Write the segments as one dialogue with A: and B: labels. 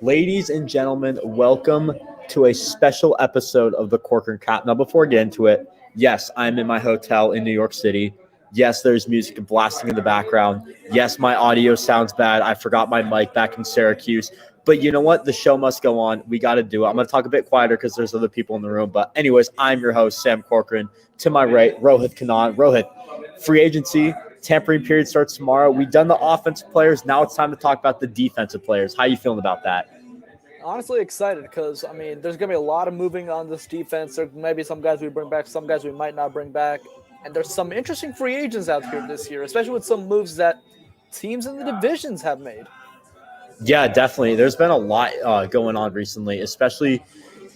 A: Ladies and gentlemen, welcome to a special episode of the Corcoran Cap. Now, before I get into it, yes, I'm in my hotel in New York City. Yes, there's music blasting in the background. Yes, my audio sounds bad. I forgot my mic back in Syracuse. But you know what? The show must go on. We got to do it. I'm going to talk a bit quieter because there's other people in the room. But anyways, I'm your host, Sam Corcoran. To my right, Rohit Kannan. Rohit, free agency. Tampering period starts tomorrow. We've done the offensive players. Now it's time to talk about the defensive players. How you feeling about that?
B: Honestly excited because, there's going to be a lot of moving on this defense. There may be some guys we bring back, some guys we might not bring back. And there's some interesting free agents out here this year, especially with some moves that teams in the divisions have made.
A: Yeah, definitely. There's been a lot going on recently, especially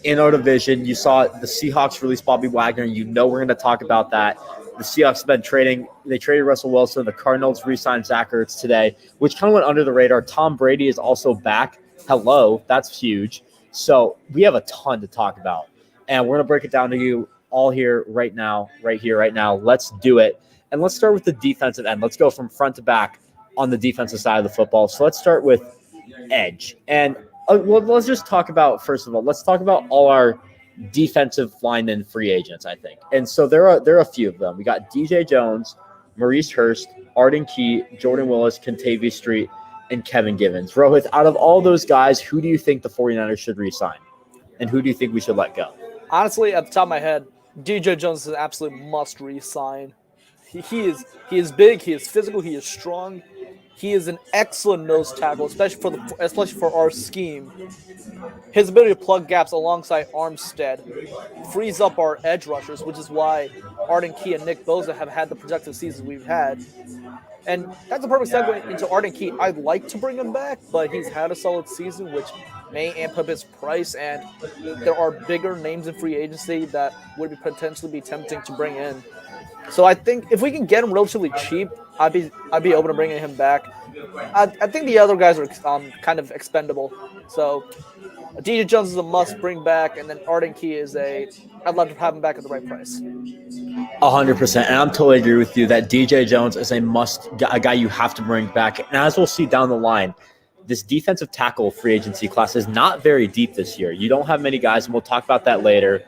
A: in our division. You saw the Seahawks release Bobby Wagner. You know we're going to talk about that. The Seahawks have been trading. They traded Russell Wilson. The Cardinals re-signed Zach Ertz today, which kind of went under the radar. Tom Brady is also back. Hello, that's huge. So we have a ton to talk about, and we're going to break it down to you all here right now, right here, right now. Let's do it. And let's start with the defensive end. Let's go from front to back on the defensive side of the football. So let's start with edge. And let's just talk about, first of all, let's talk about all our defensive linemen free agents, I think. And so there are a few of them. We got DJ Jones, Maurice Hurst, Arden Keith, Jordan Willis, Kentavious Street, and Kevin Givens. Rohit, out of all those guys, who do you think the 49ers should re-sign? And who do you think we should let go?
B: Honestly, at the top of my head, DJ Jones is an absolute must re-sign. He is big, he is physical, he is strong. He is an excellent nose tackle, especially for our scheme. His ability to plug gaps alongside Armstead frees up our edge rushers, which is why Arden Keith and Nick Bosa have had the productive seasons we've had. And that's a perfect segue into Arden Keith. I'd like to bring him back, but he's had a solid season, which may amp up his price. And there are bigger names in free agency that would potentially be tempting to bring in. So I think if we can get him relatively cheap, I'd be open to bringing him back. I think the other guys are kind of expendable. So DJ Jones is a must bring back, and then Arden Keith I'd love to have him back at the right price.
A: 100%. And I'm totally agree with you that DJ Jones is a guy you have to bring back. And as we'll see down the line, this defensive tackle free agency class is not very deep this year. You don't have many guys, and we'll talk about that later.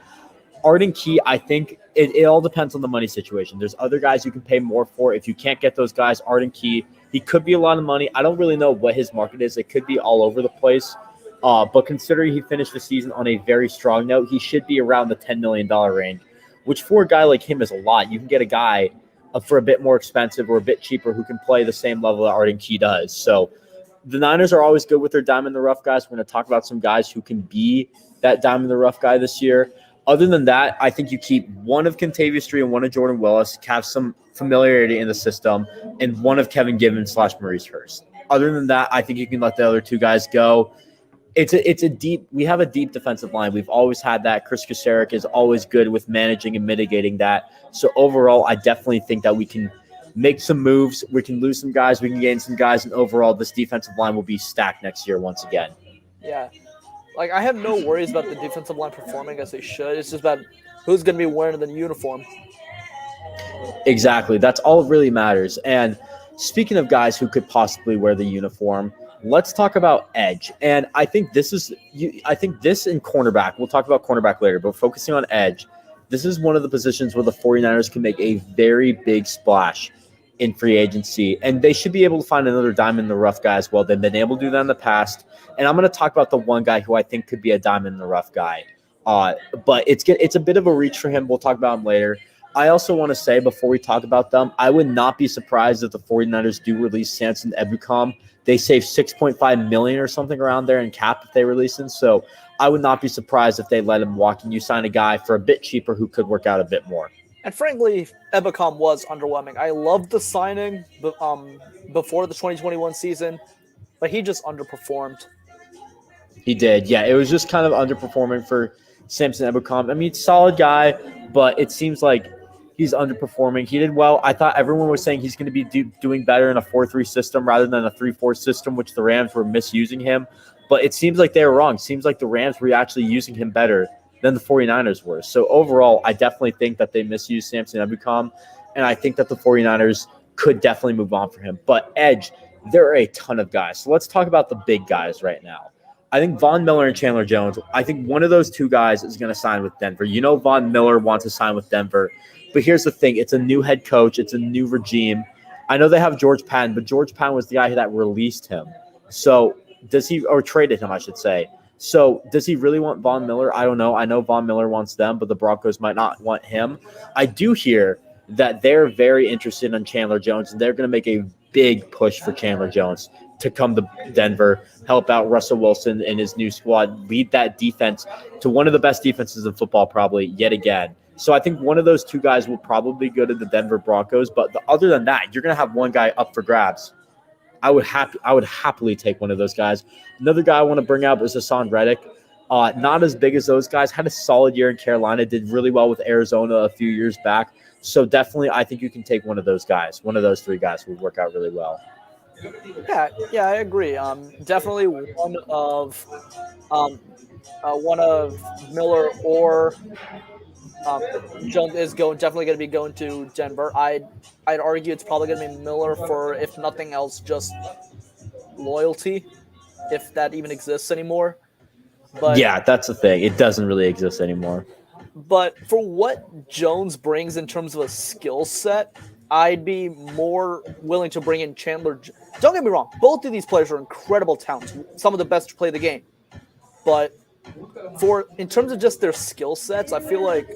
A: Arden Keith, I think it all depends on the money situation. There's other guys you can pay more for. If you can't get those guys, Arden Keith, he could be a lot of money. I don't really know what his market is. It could be all over the place. But considering he finished the season on a very strong note, he should be around the $10 million range, which for a guy like him is a lot. You can get a guy for a bit more expensive or a bit cheaper who can play the same level that Arden Keith does. So the Niners are always good with their diamond in the rough guys. We're going to talk about some guys who can be that diamond in the rough guy this year. Other than that, I think you keep one of Kentavious Street and one of Jordan Willis, have some familiarity in the system, and one of Kevin Givens / Maurice Hurst. Other than that, I think you can let the other two guys go. We have a deep defensive line. We've always had that. Chris Kasarik is always good with managing and mitigating that. So overall, I definitely think that we can make some moves. We can lose some guys. We can gain some guys. And overall, this defensive line will be stacked next year once again.
B: Yeah. I have no worries about the defensive line performing as they should. It's just about who's going to be wearing the uniform.
A: Exactly. That's all that really matters. And speaking of guys who could possibly wear the uniform, let's talk about edge. And I think this in cornerback. We'll talk about cornerback later, but focusing on edge, this is one of the positions where the 49ers can make a very big splash in free agency, and they should be able to find another diamond in the rough guy as well. They've been able to do that in the past, and I'm going to talk about the one guy who I think could be a diamond in the rough guy, but it's a bit of a reach for him. We'll talk about him later. I also want to say before we talk about them, I would not be surprised if the 49ers do release Samson Ebukam. They save $6.5 million or something around there in cap if they release him, so I would not be surprised if they let him walk and you sign a guy for a bit cheaper who could work out a bit more.
B: And frankly, Ebukam was underwhelming. I loved the signing before the 2021 season, but he just underperformed.
A: He did, yeah. It was just kind of underperforming for Samson Ebukam. I mean, solid guy, but it seems like he's underperforming. He did well. I thought everyone was saying he's going to be doing better in a 4-3 system rather than a 3-4 system, which the Rams were misusing him. But it seems like they were wrong. It seems like the Rams were actually using him better than the 49ers were. So overall, I definitely think that they misused Samson Ebukam, and I think that the 49ers could definitely move on for him. But edge, there are a ton of guys. So let's talk about the big guys right now. I think Von Miller and Chandler Jones, I think one of those two guys is going to sign with Denver. You know Von Miller wants to sign with Denver. But here's the thing. It's a new head coach. It's a new regime. I know they have George Patton, but George Patton was the guy that released him. So does he – or traded him, I should say. So does he really want Von Miller? I don't know. I know Von Miller wants them, but the Broncos might not want him. I do hear that they're very interested in Chandler Jones, and they're going to make a big push for Chandler Jones to come to Denver, help out Russell Wilson and his new squad, lead that defense to one of the best defenses in football probably yet again. So I think one of those two guys will probably go to the Denver Broncos. But other than that, you're going to have one guy up for grabs. I would happily take one of those guys. Another guy I want to bring up is Hassan Reddick. Not as big as those guys. Had a solid year in Carolina. Did really well with Arizona a few years back. So definitely I think you can take one of those guys. One of those three guys would work out really well.
B: Yeah, I agree. Definitely one of Miller or Jones is definitely going to be going to Denver. I'd argue it's probably going to be Miller for, if nothing else, just loyalty, if that even exists anymore. But
A: yeah, that's the thing. It doesn't really exist anymore.
B: But for what Jones brings in terms of a skill set, I'd be more willing to bring in Chandler. Don't get me wrong. Both of these players are incredible talents. Some of the best to play the game. But in terms of just their skill sets, I feel like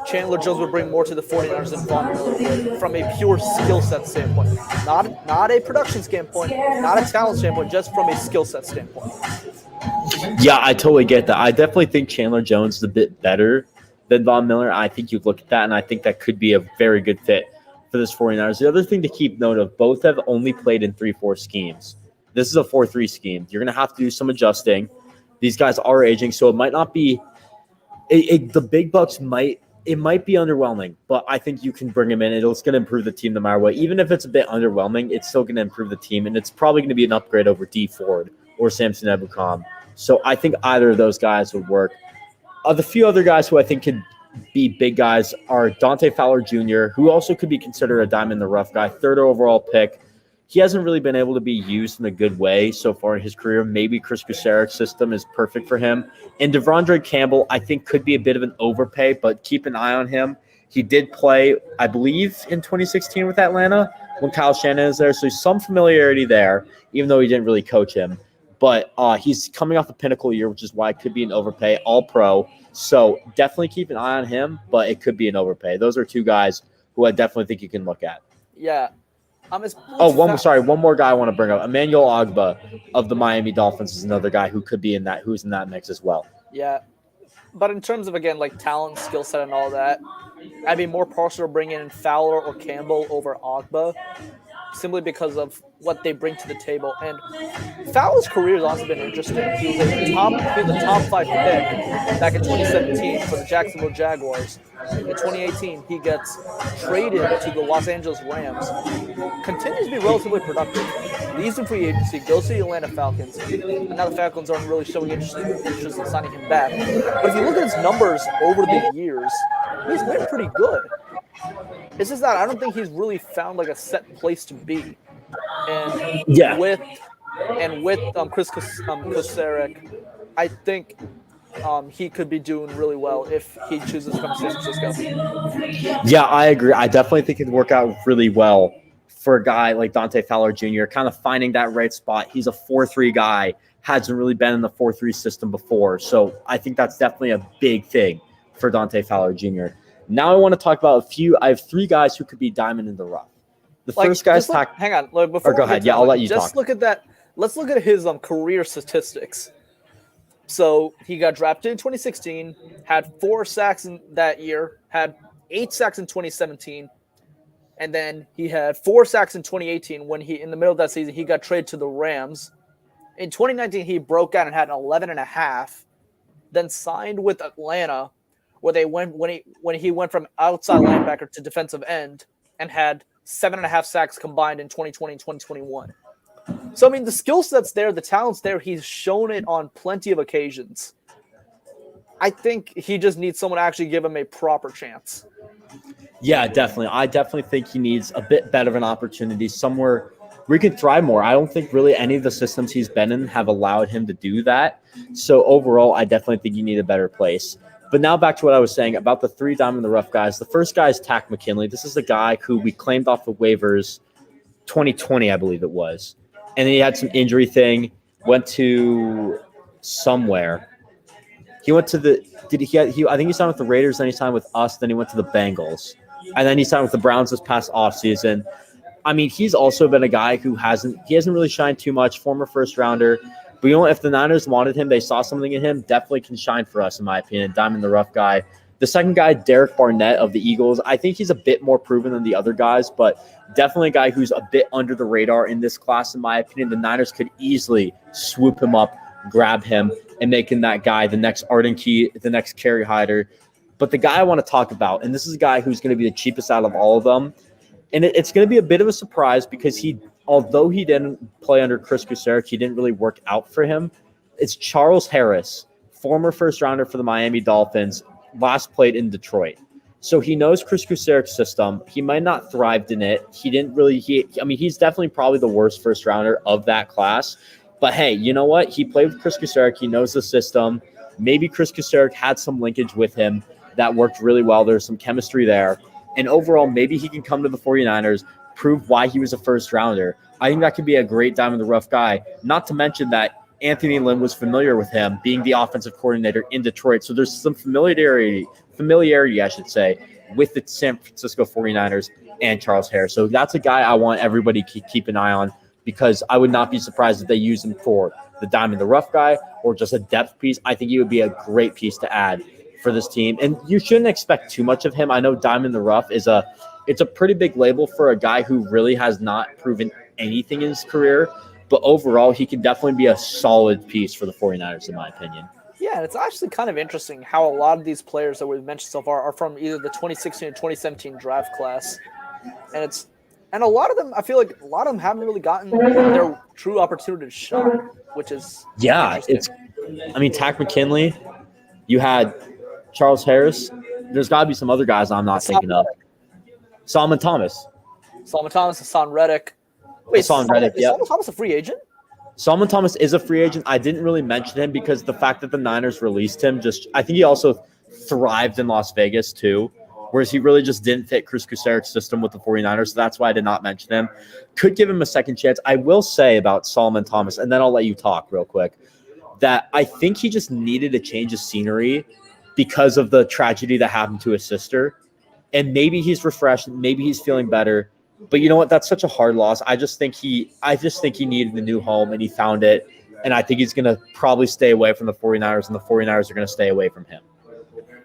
B: Chandler Jones would bring more to the 49ers than Von Miller would from a pure skill set standpoint. Not a production standpoint, not a talent standpoint, just from a skill set standpoint.
A: Yeah, I totally get that. I definitely think Chandler Jones is a bit better than Von Miller. I think you'd look at that, and I think that could be a very good fit for this 49ers. The other thing to keep note of, both have only played in 3-4 schemes. This is a 4-3 scheme. You're going to have to do some adjusting. These guys are aging, so it might not be the big bucks might be underwhelming, but I think you can bring them in. It's going to improve the team no matter what. Even if it's a bit underwhelming, it's still going to improve the team, and it's probably going to be an upgrade over D Ford or Samson Ebukam. So I think either of those guys would work. The few other guys who I think could be big guys are Dante Fowler Jr., who also could be considered a diamond in the rough guy, 3rd overall pick. He hasn't really been able to be used in a good way so far in his career. Maybe Chris Kuceric's system is perfect for him. And Devondre Campbell, I think, could be a bit of an overpay, but keep an eye on him. He did play, I believe, in 2016 with Atlanta when Kyle Shanahan is there, so some familiarity there, even though he didn't really coach him. But he's coming off the pinnacle year, which is why it could be an overpay, all-pro. So definitely keep an eye on him, but it could be an overpay. Those are two guys who I definitely think you can look at.
B: Yeah.
A: One more guy I want to bring up. Emmanuel Ogba of the Miami Dolphins is another guy who could be in that, who's in that mix as well.
B: Yeah. But in terms of, again, like talent, skill set, and all that, I'd be more partial to bringing in Fowler or Campbell over Ogba, simply because of what they bring to the table. And Fowler's career has also been interesting. He was a top 5 pick back in 2017 for the Jacksonville Jaguars. In 2018, he gets traded to the Los Angeles Rams. Continues to be relatively productive. Leaves in free agency, goes to the Atlanta Falcons. And now the Falcons aren't really showing interest in signing him back. But if you look at his numbers over the years, he's been pretty good. It's just that I don't think he's really found like a set place to be. And with Chris Kuceric, I think he could be doing really well if he chooses to come to San Francisco.
A: Yeah, I agree. I definitely think it'd work out really well for a guy like Dante Fowler Jr., kind of finding that right spot. He's a 4-3 guy, hasn't really been in the 4-3 system before. So I think that's definitely a big thing for Dante Fowler Jr. Now I want to talk about I have 3 guys who could be diamond in the rough. The first guy's
B: hang on. Before
A: go ahead. Yeah, I'll let you talk.
B: Just look at that. Let's look at his career statistics. So he got drafted in 2016, had 4 sacks in that year, had 8 sacks in 2017, and then he had 4 sacks in 2018 when in the middle of that season, he got traded to the Rams. In 2019, he broke out and had an 11.5, then signed with Atlanta, where they went when he went from outside linebacker to defensive end and had 7.5 sacks combined in 2020 and 2021. So, I mean, the skill set's there, the talent's there. He's shown it on plenty of occasions. I think he just needs someone to actually give him a proper chance.
A: Yeah, definitely. I definitely think he needs a bit better of an opportunity somewhere we could thrive more. I don't think really any of the systems he's been in have allowed him to do that. So overall, I definitely think you need a better place. But now back to what I was saying about the 3 diamond in the rough guys. The first guy is Tack McKinley. This is the guy who we claimed off the waivers 2020, I believe it was. And then he had some injury thing, went to somewhere. He went to the I think he signed with the Raiders, then he signed with us, then he went to the Bengals. And then he signed with the Browns this past offseason. I mean, he's also been a guy who hasn't really shined too much, former first rounder. But you know, if the Niners wanted him, they saw something in him, definitely can shine for us, in my opinion. Diamond in the rough guy. The second guy, Derek Barnett of the Eagles. I think he's a bit more proven than the other guys, but definitely a guy who's a bit under the radar in this class, in my opinion. The Niners could easily swoop him up, grab him, and make him that guy, the next Arden Keith, the next Kerry Hyder. But the guy I want to talk about, and this is a guy who's going to be the cheapest out of all of them, and it's going to be a bit of a surprise because although he didn't play under Chris Kucerek, he didn't really work out for him. It's Charles Harris, former first rounder for the Miami Dolphins, last played in Detroit. So he knows Chris Kucerek's system. He might not thrived in it. He's definitely probably the worst first rounder of that class. But hey, you know what? He played with Chris Kucerek. He knows the system. Maybe Chris Kucerek had some linkage with him that worked really well. There's some chemistry there. And overall, maybe he can come to the 49ers, prove why he was a first rounder. I think that could be a great diamond in the rough guy. Not to mention that Anthony Lynn was familiar with him being the offensive coordinator in Detroit. So there's some familiarity, I should say, with the San Francisco 49ers and Charles Harris. So that's a guy I want everybody to keep an eye on, because I would not be surprised if they use him for the diamond in the rough guy or just a depth piece. I think he would be a great piece to add for this team. And you shouldn't expect too much of him. I know diamond in the rough it's a pretty big label for a guy who really has not proven anything in his career. But overall, he can definitely be a solid piece for the 49ers, in my opinion.
B: Yeah, and it's actually kind of interesting how a lot of these players that we've mentioned so far are from either the 2016 or 2017 draft class. And a lot of them, I feel like a lot of them haven't really gotten their true opportunity to shine, which is
A: Tack McKinley, you had Charles Harris. There's got to be some other guys I'm not thinking of. Solomon Thomas,
B: Hassan Reddick. Wait,
A: Hassan Reddick,
B: is Solomon Thomas a free agent?
A: Solomon Thomas is a free agent. I didn't really mention him because the fact that the Niners released him, I think he also thrived in Las Vegas too, whereas he really just didn't fit Chris Kucerek's system with the 49ers. So that's why I did not mention him. Could give him a second chance. I will say about Solomon Thomas, and then I'll let you talk real quick, that I think he just needed a change of scenery because of the tragedy that happened to his sister. And maybe he's refreshed. Maybe he's feeling better. But you know what? That's such a hard loss. I just think he needed a new home, and he found it. And I think he's going to probably stay away from the 49ers, and the 49ers are going to stay away from him.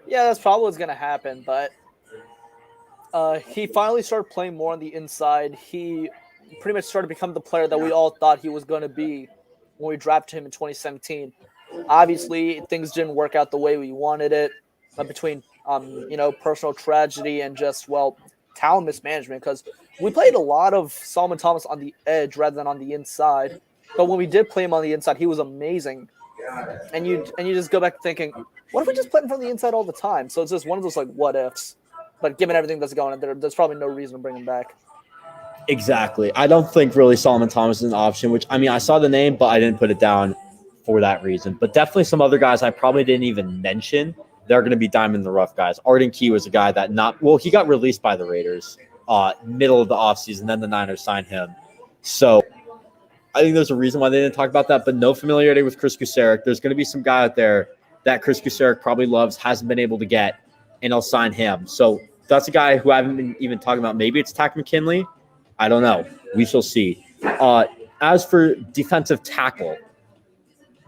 B: Yeah, that's probably what's going to happen. But he finally started playing more on the inside. He pretty much started to become the player that we all thought he was going to be when we drafted him in 2017. Obviously, things didn't work out the way we wanted it, between personal tragedy and just talent mismanagement, because we played a lot of Solomon Thomas on the edge rather than on the inside. But when we did play him on the inside, he was amazing. And you just go back thinking, what if we just played him from the inside all the time? So it's just one of those what ifs. But given everything that's going on, there's probably no reason to bring him back.
A: Exactly. I don't think really Solomon Thomas is an option, which, I saw the name, but I didn't put it down for that reason. But definitely some other guys I probably didn't even mention. They're going to be diamond in the rough guys. Arden Keith was a guy that he got released by the Raiders middle of the offseason, then the Niners signed him. So I think there's a reason why they didn't talk about that, but no familiarity with Chris Kucerek. There's going to be some guy out there that Chris Kucerek probably loves, hasn't been able to get, and I'll sign him. So that's a guy who I haven't been even talking about. Maybe it's Tack McKinley. I don't know. We shall see. As for defensive tackle,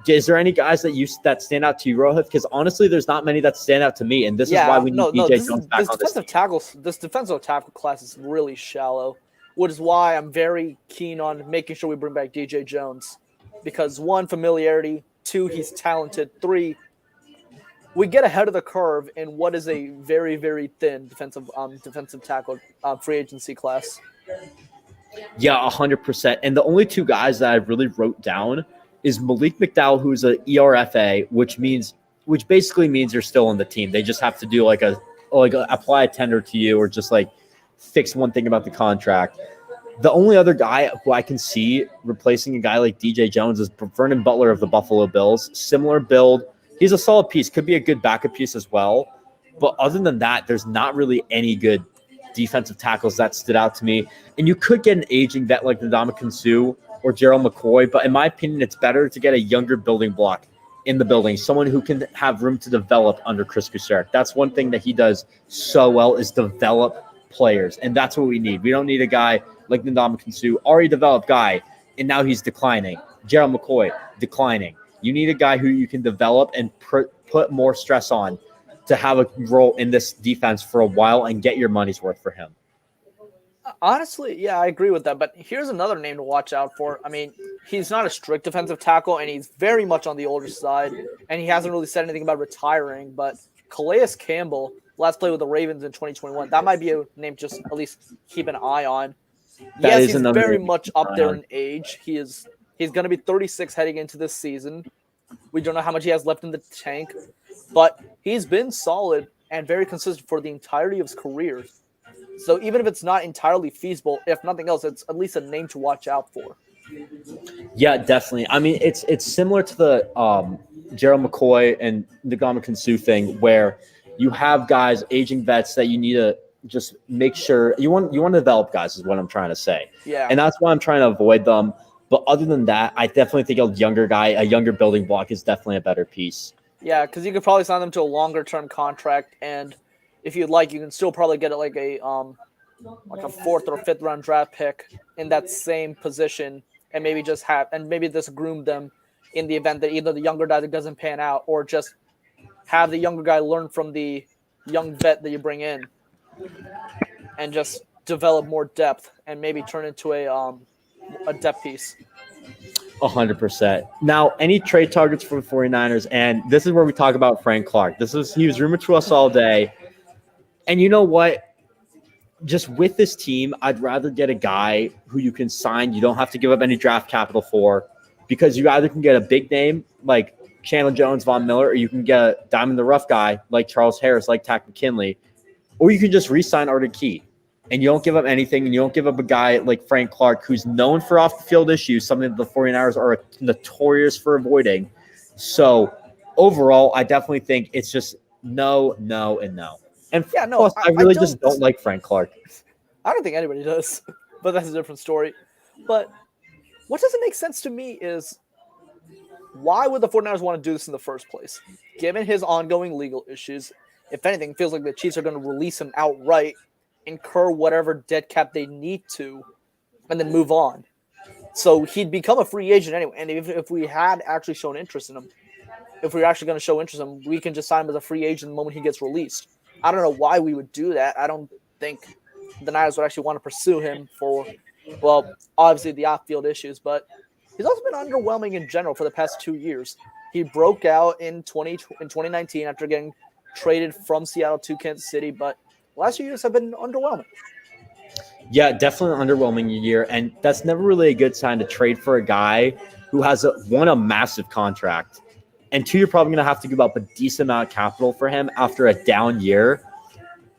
A: is there any guys that stand out to you, Rohit? Because honestly, there's not many that stand out to me, and this is why we need DJ Jones back on this team.
B: This defensive tackle class is really shallow, which is why I'm very keen on making sure we bring back DJ Jones. Because 1, familiarity, 2, he's talented, 3, we get ahead of the curve in what is a very, very thin defensive tackle free agency class.
A: Yeah, 100%. And the only 2 guys that I really wrote down is Malik Mcdowell, who's an ERFA, which basically means you're still on the team. They just have to do apply a tender to you, or just fix one thing about the contract. The only other guy who I can see replacing a guy like DJ Jones is Vernon Butler of the Buffalo Bills. Similar build. He's a solid piece. Could be a good backup piece as well. But other than that, there's not really any good defensive tackles that stood out to me. And you could get an aging vet like Ndamukong Suh or Gerald McCoy. But in my opinion, it's better to get a younger building block in the building, someone who can have room to develop under Chris Kucera. That's one thing that he does so well is develop players. And that's what we need. We don't need a guy like Ndamukong Suh, already developed guy, and now he's declining. Gerald McCoy, declining. You need a guy who you can develop and put more stress on to have a role in this defense for a while and get your money's worth for him.
B: Honestly, yeah, I agree with that. But here's another name to watch out for. I mean, he's not a strict defensive tackle, and he's very much on the older side, and he hasn't really said anything about retiring. But Calais Campbell, last played with the Ravens in 2021, that might be a name just at least keep an eye on. Yes, he's very much up there in age. He's going to be 36 heading into this season. We don't know how much he has left in the tank, but he's been solid and very consistent for the entirety of his career. So even if it's not entirely feasible, if nothing else, it's at least a name to watch out for.
A: Yeah, definitely. I mean, it's similar to the Gerald McCoy and the Ndamukong Suh thing, where you have guys, aging vets that you need to just make sure you want to develop guys is what I'm trying to say.
B: Yeah.
A: And that's why I'm trying to avoid them. But other than that, I definitely think a younger guy, a younger building block is definitely a better piece.
B: Yeah, because you could probably sign them to a longer term contract, and if you'd like, you can still probably get like a 4th or 5th round draft pick in that same position, and maybe just groom them in the event that either the younger guy that doesn't pan out, or just have the younger guy learn from the young vet that you bring in, and just develop more depth and maybe turn into a depth piece.
A: 100%. Now, any trade targets for the 49ers, and this is where we talk about Frank Clark. He was rumored to us all day. And you know what? Just with this team, I'd rather get a guy who you can sign. You don't have to give up any draft capital for, because you either can get a big name like Chandler Jones, Von Miller, or you can get a diamond in the rough guy like Charles Harris, like Tack McKinley, or you can just re-sign Arden Keith. And you don't give up anything, and you don't give up a guy like Frank Clark, who's known for off-the-field issues, something that the 49ers are notorious for avoiding. So, overall, I definitely think it's just no, no, and no. And yeah, no, plus, I really just don't like Frank Clark.
B: I don't think anybody does, but that's a different story. But what doesn't make sense to me is, why would the 49ers want to do this in the first place? Given his ongoing legal issues, if anything, it feels like the Chiefs are going to release him outright, incur whatever dead cap they need to, and then move on. So he'd become a free agent anyway. And if we had actually shown interest in him, if we were actually going to show interest in him, we can just sign him as a free agent the moment he gets released. I don't know why we would do that. I don't think the Niners would actually want to pursue him for, well, obviously the off-field issues, but he's also been underwhelming in general for the past 2 years. He broke out in 2019 after getting traded from Seattle to Kansas City, but last few years have been underwhelming.
A: Yeah, definitely an underwhelming year, and that's never really a good sign to trade for a guy who has a massive contract, and 2, you're probably going to have to give up a decent amount of capital for him after a down year.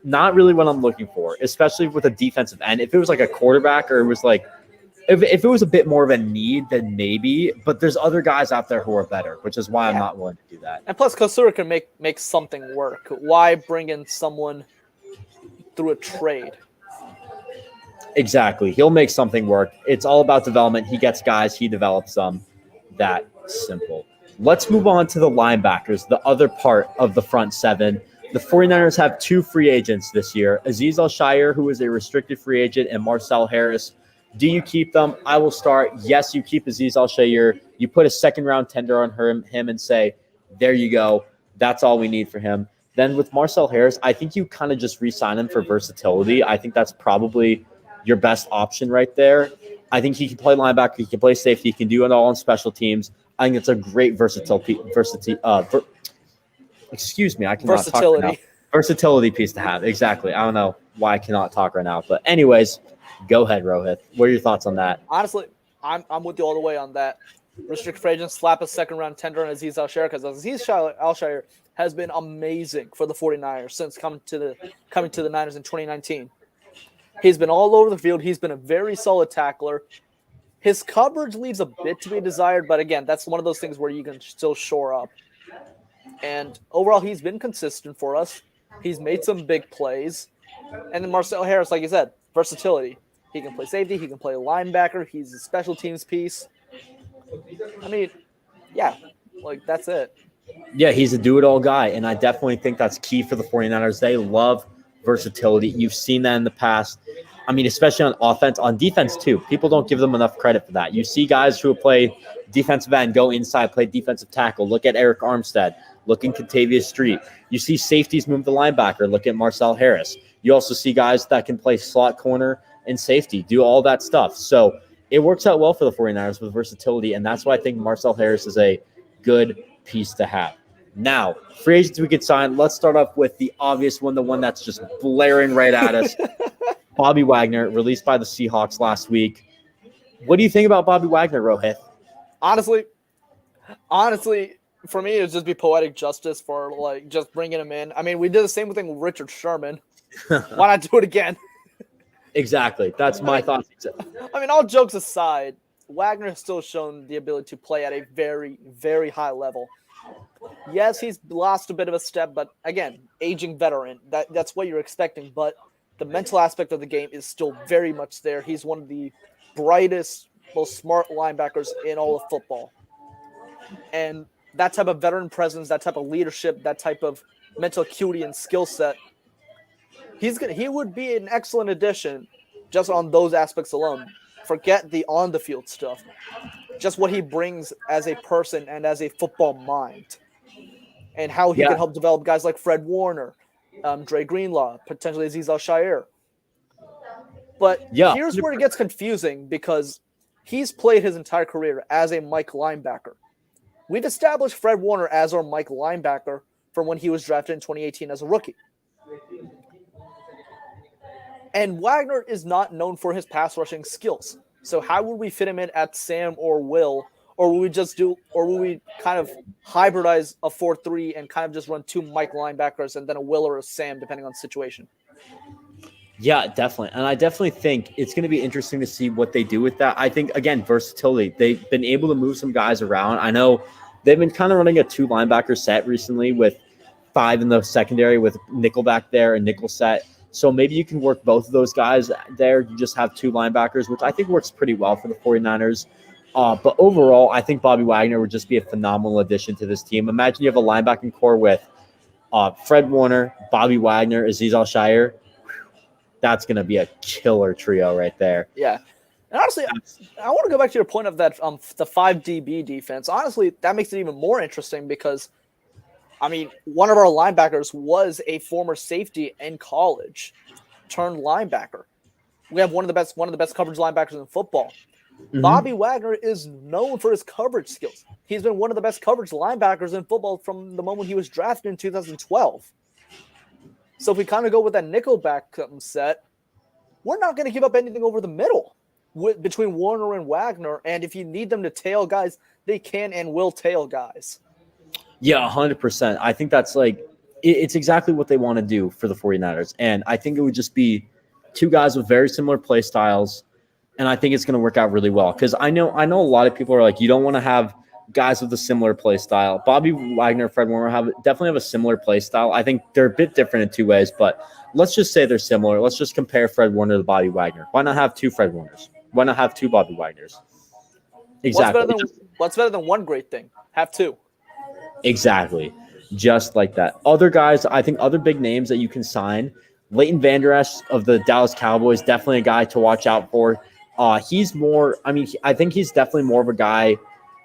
A: Not really what I'm looking for, especially with a defensive end. If it was like a quarterback, or it was like if it was a bit more of a need, then maybe. But there's other guys out there who are better, which is why I'm not willing to do that.
B: And plus, Kucera can make something work. Why bring in someone through a trade?
A: Exactly. He'll make something work. It's all about development. He gets guys, he develops them. That simple. Let's move on to the linebackers, the other part of the front seven. The 49ers have 2 free agents this year, Azeez Al-Shaair, who is a restricted free agent, and Marcel Harris. Do you keep them? I will start. Yes, you keep Azeez Al-Shaair. You put a second-round tender on him and say, there you go. That's all we need for him. Then with Marcel Harris, I think you kind of just re-sign him for versatility. I think that's probably your best option right there. I think he can play linebacker. He can play safety. He can do it all on special teams. I think it's a great versatility piece to have. Exactly. I don't know why I cannot talk right now. But anyways, go ahead, Rohit. What are your thoughts on that?
B: Honestly, I'm with you all the way on that. Restricted free agent, slap a second-round tender on Azeez Al-Shaair, because Azeez Al-Shaair has been amazing for the 49ers since coming to the Niners in 2019. He's been all over the field. He's been a very solid tackler. His coverage leaves a bit to be desired, but again, that's one of those things where you can still shore up. And overall, he's been consistent for us. He's made some big plays. And then Marcel Harris, like you said, versatility. He can play safety. He can play linebacker. He's a special teams piece. I mean, yeah, like that's it.
A: Yeah, he's a do-it-all guy, and I definitely think that's key for the 49ers. They love versatility. You've seen that in the past. I mean, especially on offense. On defense, too. People don't give them enough credit for that. You see guys who play defensive end go inside, play defensive tackle. Look at Eric Armstead. Look at Contavious Street. You see safeties move the linebacker. Look at Marcel Harris. You also see guys that can play slot corner and safety, do all that stuff. So it works out well for the 49ers with versatility, and that's why I think Marcel Harris is a good piece to have. Now, free agents we could sign. Let's start off with the obvious one, the one that's just blaring right at us. Bobby Wagner, released by the Seahawks last week. What do you think about Bobby Wagner, Rohit?
B: Honestly, for me, it would just be poetic justice for like just bringing him in. I mean, we did the same thing with Richard Sherman. Why not do it again?
A: Exactly. That's my thoughts.
B: I mean, all jokes aside, Wagner has still shown the ability to play at a very, very high level. Yes, he's lost a bit of a step, but again, aging veteran. That's what you're expecting. But the mental aspect of the game is still very much there. He's one of the brightest, most smart linebackers in all of football. And that type of veteran presence, that type of leadership, that type of mental acuity and skill set, he would be an excellent addition just on those aspects alone. Forget the on the field stuff. Just what he brings as a person and as a football mind. And how he can help develop guys like Fred Warner, Dre Greenlaw, potentially Azeez Al-Shaair. But here's where it gets confusing because he's played his entire career as a Mike linebacker. We've established Fred Warner as our Mike linebacker from when he was drafted in 2018 as a rookie. And Wagner is not known for his pass rushing skills. So how would we fit him in at Sam or Will? Or will we kind of hybridize a 4-3 and kind of just run two Mike linebackers and then a Will or a Sam, depending on the situation?
A: Yeah, definitely. And I definitely think it's going to be interesting to see what they do with that. I think, again, versatility. They've been able to move some guys around. I know they've been kind of running a two linebacker set recently with 5 in the secondary with nickel back there and nickel set. So maybe you can work both of those guys there. You just have two linebackers, which I think works pretty well for the 49ers. But overall, I think Bobby Wagner would just be a phenomenal addition to this team. Imagine you have a linebacking core with Fred Warner, Bobby Wagner, Azeez Al-Shaair. That's going to be a killer trio right there.
B: Yeah. And honestly, I want to go back to your point of that the 5 DB defense. Honestly, that makes it even more interesting because, I mean, one of our linebackers was a former safety in college turned linebacker. We have one of the best coverage linebackers in football. Mm-hmm. Bobby Wagner is known for his coverage skills. He's been one of the best coverage linebackers in football from the moment he was drafted in 2012. So if we kind of go with that nickelback set, we're not going to give up anything over the middle between Warner and Wagner. And if you need them to tail guys, they can and will tail guys.
A: Yeah, 100%. I think that's it's exactly what they want to do for the 49ers. And I think it would just be two guys with very similar play styles. And I think it's going to work out really well because I know a lot of people are like, you don't want to have guys with a similar play style. Bobby Wagner, Fred Warner definitely have a similar play style. I think they're a bit different in two ways, but let's just say they're similar. Let's just compare Fred Warner to Bobby Wagner. Why not have two Fred Warners? Why not have two Bobby Wagners? Exactly.
B: What's better than one great thing? Have two.
A: Exactly. Just like that. Other guys, I think other big names that you can sign, Leighton Vander Esch of the Dallas Cowboys, definitely a guy to watch out for. He's more, I think he's definitely more of a guy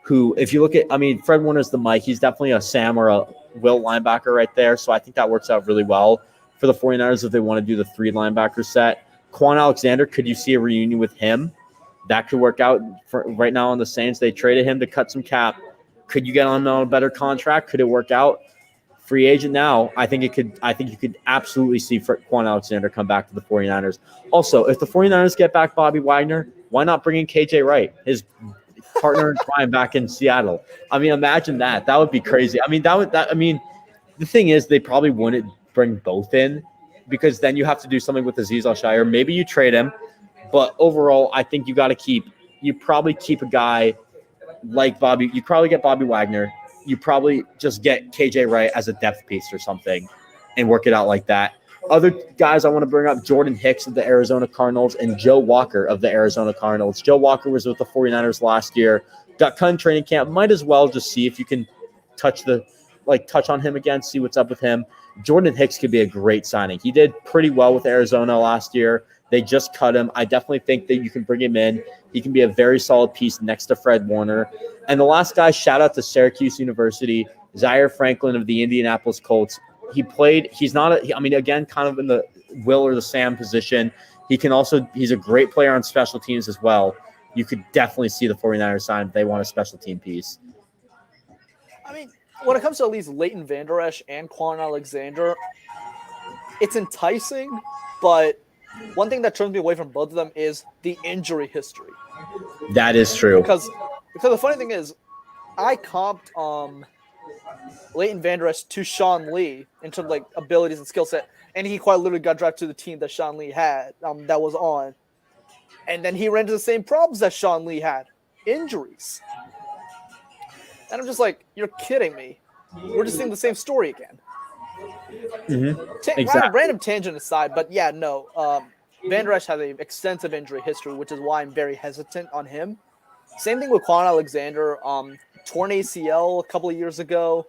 A: who, if you look at, Fred Warner's the Mike, he's definitely a Sam or a Will linebacker right there. So I think that works out really well for the 49ers if they want to do the 3 linebacker set. Quan Alexander, could you see a reunion with him? That could work out for right now on the Saints. They traded him to cut some cap. Could you get on a better contract? Could it work out? Free agent now, I think you could absolutely see Quan Alexander come back to the 49ers. Also, if the 49ers get back Bobby Wagner, why not bring in KJ Wright, his partner in crime back in Seattle? Imagine that. That would be crazy. The thing is, they probably wouldn't bring both in because then you have to do something with Azeez Al-Shire. Maybe you trade him, but overall, I think you probably keep a guy like Bobby. You probably get Bobby Wagner. You probably just get KJ Wright as a depth piece or something and work it out like that. Other guys I want to bring up, Jordan Hicks of the Arizona Cardinals and Joe Walker of the Arizona Cardinals. Joe Walker was with the 49ers last year, got cut in training camp. Might as well just see if you can touch on him again, see what's up with him. Jordan Hicks could be a great signing. He did pretty well with Arizona last year. They just cut him. I definitely think that you can bring him in. He can be a very solid piece next to Fred Warner. And the last guy, shout out to Syracuse University, Zaire Franklin of the Indianapolis Colts. He's again, kind of in the Will or the Sam position. He's a great player on special teams as well. You could definitely see the 49ers sign if they want a special team piece.
B: I mean, when it comes to at least Leighton Vander Esch and Quan Alexander, it's enticing, but one thing that turns me away from both of them is the injury history.
A: That is true.
B: Because the funny thing is, I comped Leighton Vander Esch to Sean Lee in terms of like abilities and skill set, and he quite literally got drafted to the team that Sean Lee had that was on, and then he ran into the same problems that Sean Lee had, injuries. And I'm just like, you're kidding me. We're just seeing the same story again.
A: Exactly.
B: Random tangent aside, but yeah, no. Vander Esch has an extensive injury history, which is why I'm very hesitant on him. Same thing with Quan Alexander. Torn ACL a couple of years ago.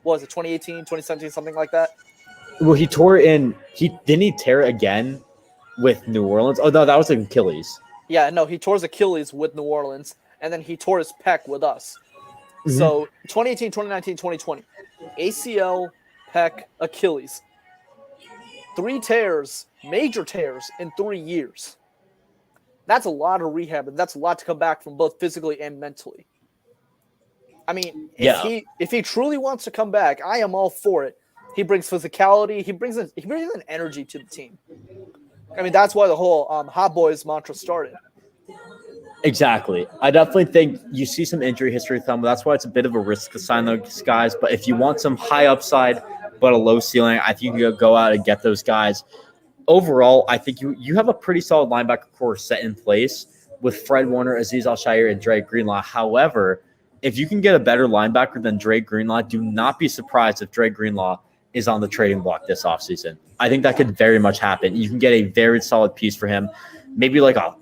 B: What was it, 2018, 2017, something like that?
A: Well, he tore in. Didn't he tear it again with New Orleans? Oh, no, that was an Achilles.
B: Yeah, no, he tore his Achilles with New Orleans, and then he tore his pec with us. Mm-hmm. So 2018, 2019, 2020. ACL, pec, Achilles. 3 tears, major tears in 3 years. That's a lot of rehab, and that's a lot to come back from both physically and mentally. I mean, if he truly wants to come back, I am all for it. He brings physicality. He brings an energy to the team. I mean, that's why the whole Hot Boys mantra started.
A: Exactly. I definitely think you see some injury history with them. That's why it's a bit of a risk to sign those guys. But if you want some high upside but a low ceiling, I think you can go out and get those guys. Overall, I think you have a pretty solid linebacker core set in place with Fred Warner, Azeez Al-Shire, and Dre Greenlaw. However, if you can get a better linebacker than Dre Greenlaw, do not be surprised if Dre Greenlaw is on the trading block this offseason. I think that could very much happen. You can get a very solid piece for him. Maybe like a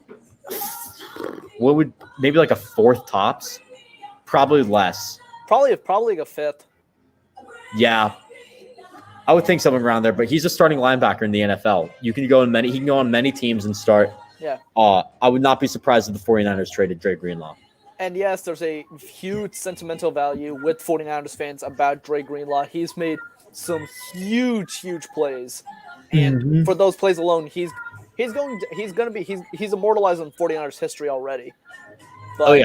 A: 4th tops? Probably less.
B: Probably like a 5th.
A: Yeah. I would think something around there, but he's a starting linebacker in the NFL. He can go on many teams and start.
B: Yeah.
A: I would not be surprised if the 49ers traded Dre Greenlaw.
B: And yes, there's a huge sentimental value with 49ers fans about Dre Greenlaw. He's made some huge plays. And for those plays alone, he's immortalized in 49ers history already. But,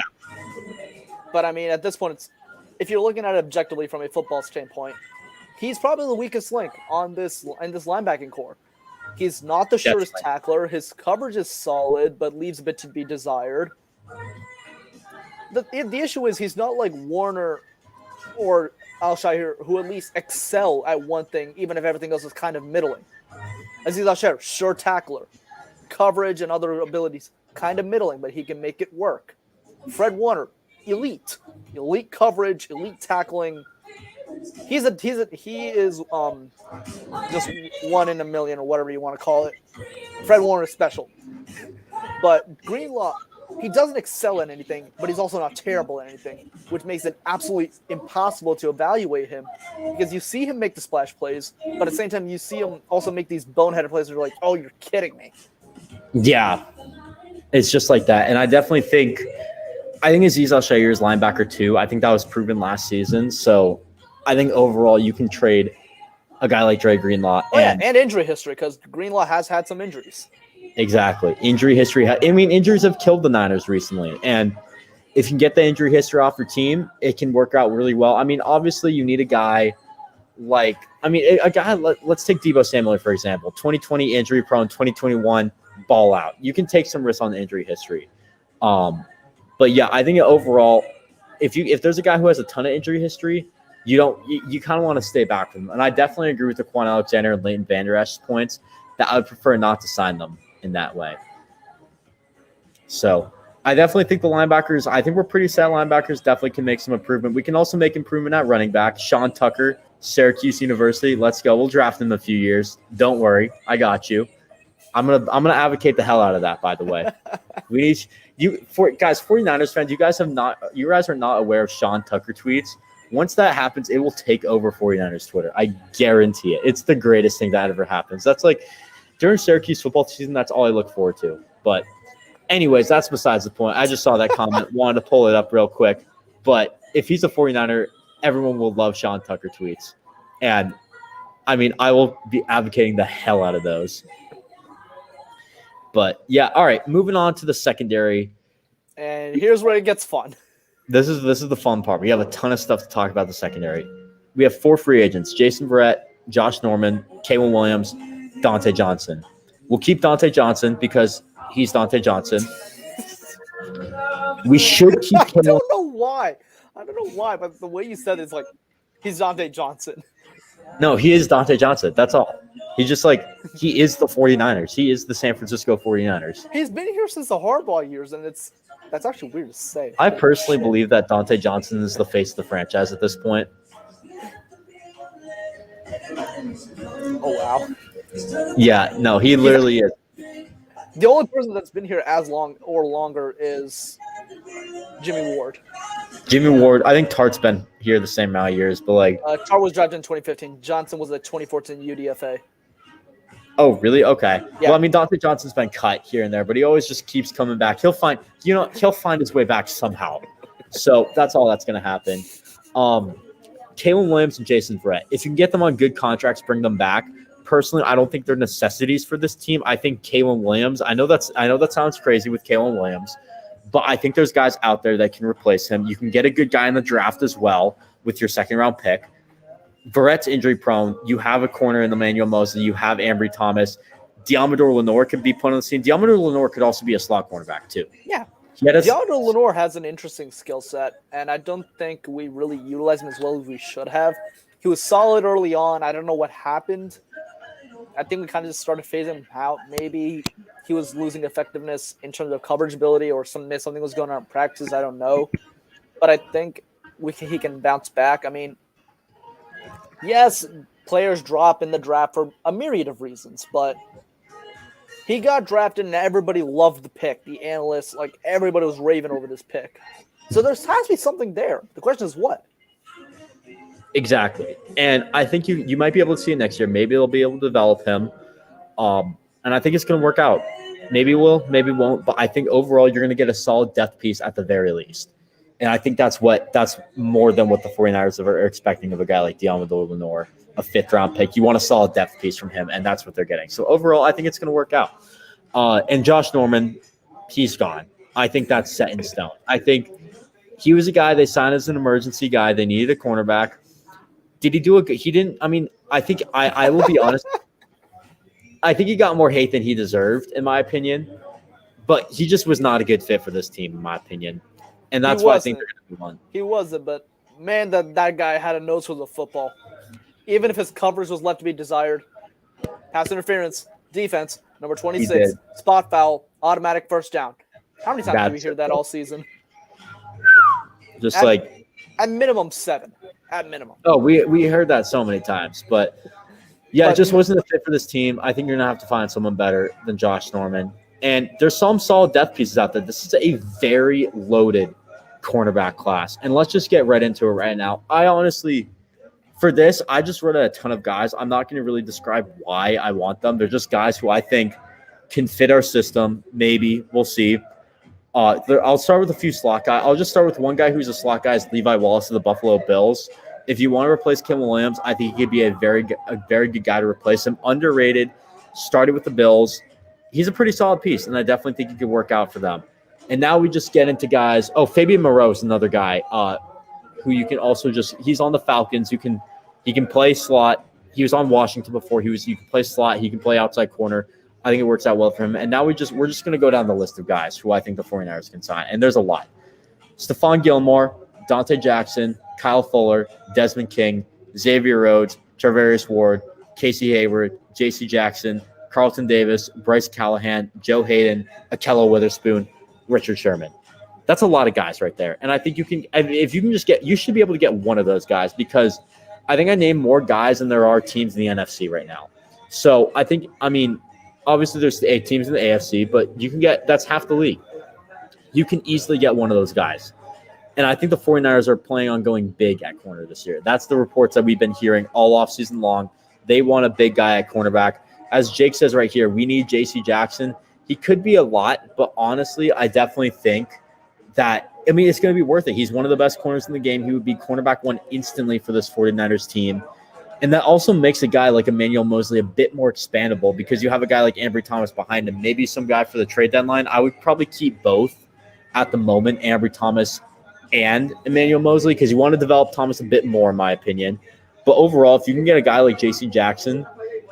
B: But I mean, at this point, if you're looking at it objectively from a football standpoint, he's probably the weakest link in this linebacking core. He's not the surest tackler. His coverage is solid, but leaves a bit to be desired. The issue is he's not like Warner or Al-Shire, who at least excel at one thing, even if everything else is kind of middling. Azeez Al-Shire, sure tackler. Coverage and other abilities, kind of middling, but he can make it work. Fred Warner, elite coverage, elite tackling. He is just 1 in a million or whatever you want to call it. Fred Warner is special, but Greenlaw, he doesn't excel at anything, but he's also not terrible at anything, which makes it absolutely impossible to evaluate him because you see him make the splash plays, but at the same time you see him also make these boneheaded plays where you're like, oh, you're kidding me. Yeah,
A: it's just like that, and I think Azeez Al-Shire is linebacker too. I think that was proven last season, so I think overall you can trade a guy like Dre Greenlaw.
B: And injury history, because Greenlaw has had some injuries.
A: Exactly. Injury history. Injuries have killed the Niners recently. And if you can get the injury history off your team, it can work out really well. I mean, obviously you need a guy let's take Deebo Samuel, for example. 2020 injury prone, 2021 ball out. You can take some risks on the injury history. But yeah, I think overall, if there's a guy who has a ton of injury history, you kind of want to stay back from them. And I definitely agree with the Quan Alexander and Leighton Vander Esch's points that I would prefer not to sign them in that way. So I definitely think the linebackers, I think we're pretty set linebackers, definitely can make some improvement. We can also make improvement at running back. Sean Tucker, Syracuse University, let's go. We'll draft him in a few years. Don't worry. I got you. I'm gonna advocate the hell out of that, by the way. We need guys, 49ers fans, you guys are not aware of Sean Tucker tweets. Once that happens, it will take over 49ers Twitter. I guarantee it. It's the greatest thing that ever happens. That's like during Syracuse football season, that's all I look forward to. But anyways, that's besides the point. I just saw that comment, wanted to pull it up real quick. But if he's a 49er, everyone will love Sean Tucker tweets. And, I mean, I will be advocating the hell out of those. But, yeah, all right, moving on to the secondary.
B: And here's where it gets fun.
A: This is the fun part. We have a ton of stuff to talk about the secondary. We have 4 free agents, Jason Verrett, Josh Norman, K'Waun Williams, Dante Johnson. We'll keep Dante Johnson because he's Dante Johnson. We should keep
B: I don't know why, but the way you said it's like he's Dante Johnson.
A: No, he is Dante Johnson. That's all. He's just like, he is the 49ers. He is the San Francisco 49ers.
B: He's been here since the Harbaugh years, and that's actually weird to say.
A: I personally believe that Dante Johnson is the face of the franchise at this point.
B: Oh, wow.
A: Yeah, no, he literally is.
B: The only person that's been here as long or longer is Jimmy Ward.
A: Jimmy Ward, I think Tart's been here the same amount of years, but like...
B: Tart was drafted in 2015. Johnson was a 2014 UDFA.
A: Oh, really? Okay.
B: Yeah.
A: Well, I mean, Dante Johnson's been cut here and there, but he always just keeps coming back. He'll find his way back somehow. So that's all that's going to happen. K'Waun Williams and Jason Verrett. If you can get them on good contracts, bring them back. Personally, I don't think they're necessities for this team. I think K'Waun Williams, I know that sounds crazy with K'Waun Williams, but I think there's guys out there that can replace him. You can get a good guy in the draft as well with your second-round pick. Verrett's injury-prone. You have a corner in Emmanuel Mosley. You have Ambry Thomas. Diamador Lenore could be put on the scene. Diamador Lenore could also be a slot cornerback, too.
B: Yeah. Diamador Lenore has an interesting skill set, and I don't think we really utilize him as well as we should have. He was solid early on. I don't know what happened. I think we kind of just started phasing him out. Maybe he was losing effectiveness in terms of coverage ability or something was going on in practice. I don't know. But I think he can bounce back. I mean, yes, players drop in the draft for a myriad of reasons, but he got drafted and everybody loved the pick. The analysts, like everybody was raving over this pick. So there has to be something there. The question is what?
A: Exactly. And I think you might be able to see it next year. Maybe they'll be able to develop him. And I think it's going to work out. Maybe it will, maybe it won't. But I think overall you're going to get a solid depth piece at the very least. And I think that's more than what the 49ers are expecting of a guy like Diamador Lenore, a 5th-round pick. You want a solid depth piece from him, and that's what they're getting. So overall, I think it's going to work out. And Josh Norman, he's gone. I think that's set in stone. I think he was a guy they signed as an emergency guy. They needed a cornerback. Did he do he didn't. I mean, I think I will be honest. I think he got more hate than he deserved, in my opinion. But he just was not a good fit for this team, in my opinion. And that's why I think they're going to move on.
B: He wasn't, but man, that guy had a nose for the football. Even if his coverage was left to be desired. Pass interference, defense, number 26, spot foul, automatic first down. How many times did we hear that all season?
A: Just
B: at minimum 7. At minimum.
A: Oh, we heard that so many times. But, yeah, it just wasn't a fit for this team. I think you're going to have to find someone better than Josh Norman. And there's some solid depth pieces out there. This is a very loaded cornerback class. And let's just get right into it right now. I honestly, for this, I just wrote a ton of guys. I'm not going to really describe why I want them. They're just guys who I think can fit our system. Maybe. We'll see. I'll start with a few slot guys. I'll just start with one guy who's a slot guy is Levi Wallace of the Buffalo Bills. If you want to replace K'Waun Williams, I think he could be a very good guy to replace him. Underrated. Started with the Bills. He's a pretty solid piece, and I definitely think he could work out for them. And now we just get into guys. Oh, Fabian Moreau is another guy who you can also he's on the Falcons. He can play slot. He was on Washington before. You can play slot. He can play outside corner. I think it works out well for him. And now we're just going to go down the list of guys who I think the 49ers can sign. And there's a lot. Stephon Gilmore, Dante Jackson, Kyle Fuller, Desmond King, Xavier Rhodes, Travarius Ward, Casey Hayward, J.C. Jackson, Carlton Davis, Bryce Callahan, Joe Hayden, Akello Witherspoon, Richard Sherman. That's a lot of guys right there. And I think if you can just you should be able to get one of those guys, because I think I named more guys than there are teams in the NFC right now. So obviously there's 8 teams in the AFC, but that's half the league. You can easily get one of those guys. And I think the 49ers are planning on going big at corner this year. That's the reports that we've been hearing all offseason long. They want a big guy at cornerback. As Jake says right here, we need J.C. Jackson. He could be a lot, but honestly, I definitely think that, it's going to be worth it. He's one of the best corners in the game. He would be cornerback 1 instantly for this 49ers team. And that also makes a guy like Emmanuel Moseley a bit more expandable, because you have a guy like Ambry Thomas behind him, maybe some guy for the trade deadline. I would probably keep both at the moment, Ambry Thomas and Emmanuel Moseley, because you want to develop Thomas a bit more, in my opinion. But overall, if you can get a guy like J.C. Jackson,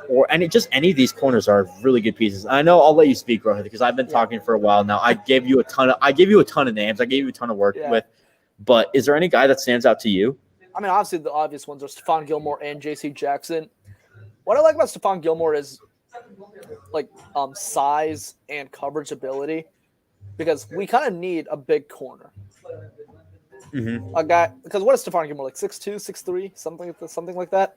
A: or any of these corners are really good pieces. I know I'll let you speak, Rohit, because I've been talking for a while now. I gave you a ton of names. I gave you a ton of work with. But is there any guy that stands out to you?
B: Obviously the obvious ones are Stephon Gilmore and J.C. Jackson. What I like about Stephon Gilmore is size and coverage ability, because we kind of need a big corner.
A: Mm-hmm.
B: A guy, because what is Stephon Gilmore, 6'2", 6'3", something like that?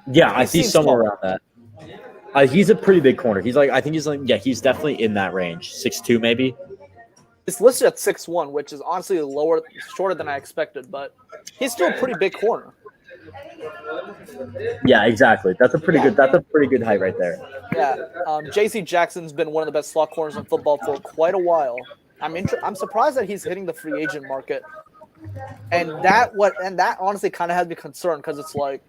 A: Yeah, I see somewhere around that. He's a pretty big corner. He's he's definitely in that range. 6'2", maybe.
B: It's listed at 6'1", which is honestly shorter than I expected, but he's still a pretty big corner.
A: Yeah, exactly. That's a pretty good height right there.
B: Yeah, J.C. Jackson's been one of the best slot corners in football for quite a while. I'm surprised that he's hitting the free agent market, and that honestly kind of has me concerned, because it's like,